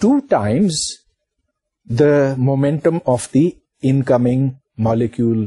2 times the momentum of the incoming molecule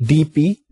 dP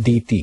dt।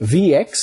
Vx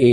a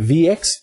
Vx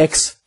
x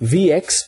Vx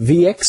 Vx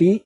t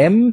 m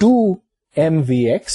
2 mVx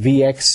Vx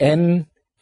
n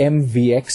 mVx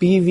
PV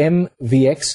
mVx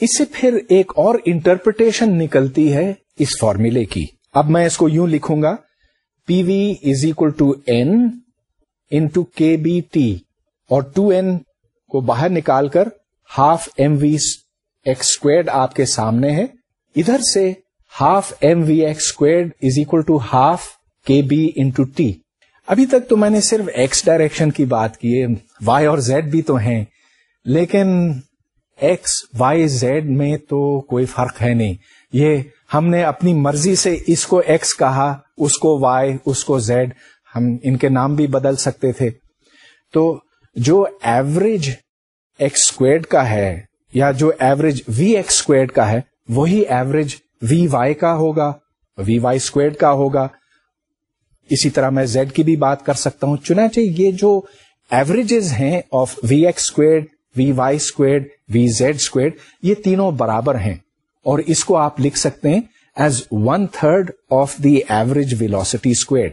اس سے پھر ایک اور interpretation نکلتی ہے اس فارمولے کی. اب میں اس کو یوں لکھوں گا, P V is equal to N into K B T, اور 2n کو باہر نکال کر half M V X squared آپ کے سامنے ہے. ادھر سے half M V X squared is equal to half K B into T. ابھی تک تو میں نے صرف ایکس ڈائریکشن کی بات کی ہے, وائی اور زیڈ بھی تو ہیں, لیکن ایکس وائی زیڈ میں تو کوئی فرق ہے نہیں. یہ ہم نے اپنی مرضی سے اس کو ایکس کہا, اس کو وائی, اس کو زیڈ, ہم ان کے نام بھی بدل سکتے تھے. تو جو ایوریج ایکس اسکوائرڈ کا ہے یا جو ایوریج وی ایکس اسکوائرڈ کا ہے وہی ایوریج وی وائی کا ہوگا, وی وائی اسکوائرڈ کا ہوگا. اسی طرح میں زیڈ کی بھی بات کر سکتا ہوں. چنانچہ یہ جو ایوریجز ہیں of V X squared, V Y squared, V Z squared, یہ تینوں برابر ہیں, اور اس کو آپ لکھ سکتے ہیں as 1/3 of the average velocity squared.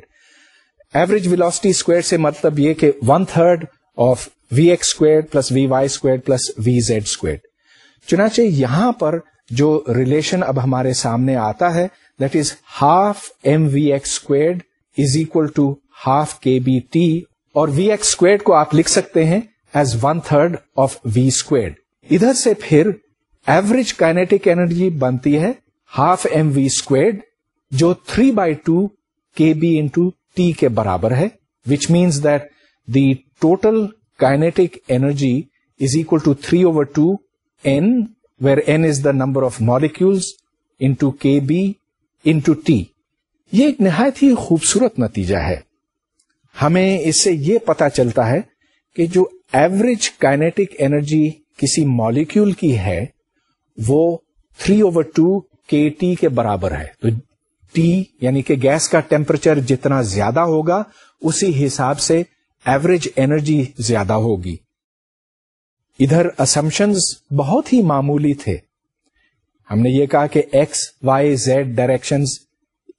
Average velocity squared سے مطلب یہ کہ 1/3 of V X squared plus V Y squared plus V Z squared. چنانچہ یہاں پر جو ریلیشن اب ہمارے سامنے آتا ہے that is half M V X squared is equal to half K B T, اور وی ایکس اسکوائرڈ کو آپ لکھ سکتے ہیں ایز 1/3 آف وی اسکوائرڈ. ادھر سے پھر ایوریج کائنیٹک انرجی بنتی ہے ہاف ایم وی اسکوائرڈ جو 3/2 کے بی انٹو ٹی کے برابر ہے, which means that the total kinetic energy is equal to 3/2 n, where n is the number of molecules into kb into t. یہ ایک نہایت ہی خوبصورت نتیجہ ہے. ہمیں اس سے یہ پتا چلتا ہے کہ جو ایوریج کائنیٹک انرجی کسی مالیکیول کی ہے وہ 3/2 کے ٹی کے برابر ہے. تو ٹی یعنی کہ گیس کا ٹیمپریچر جتنا زیادہ ہوگا اسی حساب سے ایوریج انرجی زیادہ ہوگی. ادھر اسمپشنز بہت ہی معمولی تھے. ہم نے یہ کہا کہ ایکس وائی زیڈ ڈائریکشنز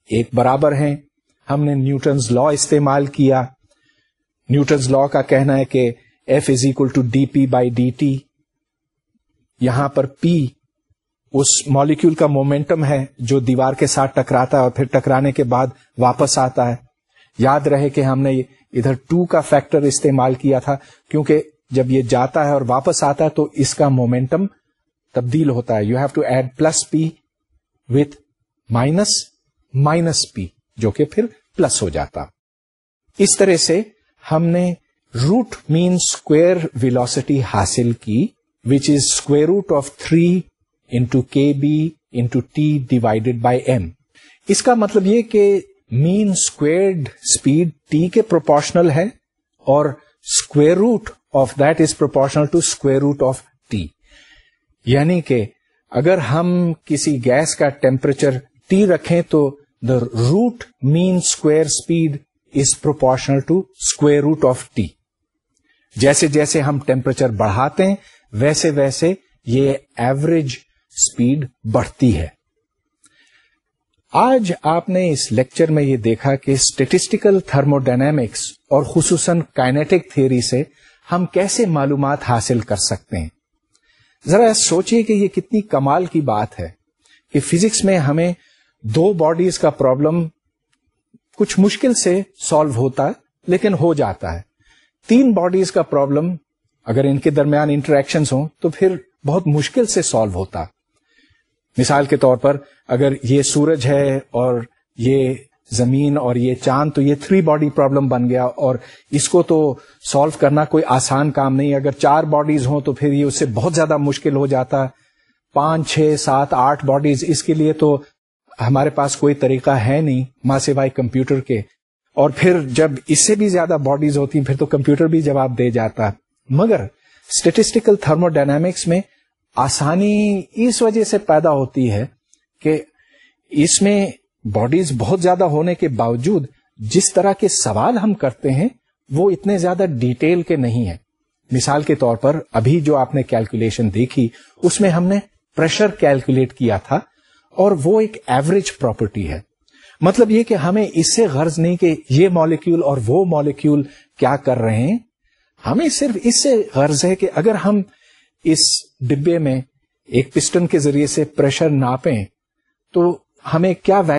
ایک برابر ہیں. ہم نے نیوٹنز لا استعمال کیا. نیوٹنز لا کا کہنا ہے کہ F is equal to D P by D T. یہاں پر پی اس مالیکیول کا مومنٹم ہے جو دیوار کے ساتھ ٹکراتا ہے اور پھر ٹکرانے کے بعد واپس آتا ہے. یاد رہے کہ ہم نے ادھر 2 کا فیکٹر استعمال کیا تھا کیونکہ جب یہ جاتا ہے اور واپس آتا ہے تو اس کا مومنٹم تبدیل ہوتا ہے. You have to add plus P with minus P جو کہ پھر پلس ہو جاتا. اس طرح سے ہم نے روٹ مین اسکوائر ویلوسٹی حاصل کی which is square root of 3 into K B into T divided by M. اس کا مطلب یہ کہ مین اسکوائرڈ اسپیڈ ٹی کے پروپورشنل ہے اور square root of that is proportional to square root of T. یعنی کہ اگر ہم کسی گیس کا ٹیمپریچر ٹی رکھیں تو the root mean square speed is proportional to square root of T. جیسے جیسے ہم ٹیمپریچر بڑھاتے ہیں ویسے ویسے یہ ایوریج اسپیڈ بڑھتی ہے. آج آپ نے اس لیکچر میں یہ دیکھا کہ اسٹیٹسٹیکل تھرموڈائنامکس اور خصوصاً کائنیٹک تھیوری سے ہم کیسے معلومات حاصل کر سکتے ہیں. ذرا سوچئے کہ یہ کتنی کمال کی بات ہے کہ فزکس میں ہمیں 2 باڈیز کا پرابلم کچھ مشکل سے سالو ہوتا ہے لیکن ہو جاتا ہے. 3 باڈیز کا پرابلم اگر ان کے درمیان انٹریکشنز ہوں تو پھر بہت مشکل سے سالو ہوتا. مثال کے طور پر اگر یہ سورج ہے اور یہ زمین اور یہ چاند تو یہ 3 باڈی پرابلم بن گیا اور اس کو تو سالو کرنا کوئی آسان کام نہیں. اگر 4 باڈیز ہوں تو پھر یہ اس سے بہت زیادہ مشکل ہو جاتا. 5 6 7 8 باڈیز اس کے لیے تو ہمارے پاس کوئی طریقہ ہے نہیں ماں سوائے کمپیوٹر کے. اور پھر جب اس سے بھی زیادہ باڈیز ہوتی ہیں پھر تو کمپیوٹر بھی جواب دے جاتا. مگر اسٹیٹسٹیکل تھرموڈائنامکس میں آسانی اس وجہ سے پیدا ہوتی ہے کہ اس میں باڈیز بہت زیادہ ہونے کے باوجود جس طرح کے سوال ہم کرتے ہیں وہ اتنے زیادہ ڈیٹیل کے نہیں ہیں. مثال کے طور پر ابھی جو آپ نے کیلکولیشن دیکھی اس میں ہم نے پریشر کیلکولیٹ کیا تھا اور وہ ایک ایوریج پراپرٹی ہے. مطلب یہ کہ ہمیں اس سے غرض نہیں کہ یہ مالیکیول اور وہ مالیکیول کیا کر رہے ہیں. ہمیں صرف اس سے غرض ہے کہ اگر ہم اس ڈبے میں ایک پسٹن کے ذریعے سے پریشر ناپیں تو ہمیں کیا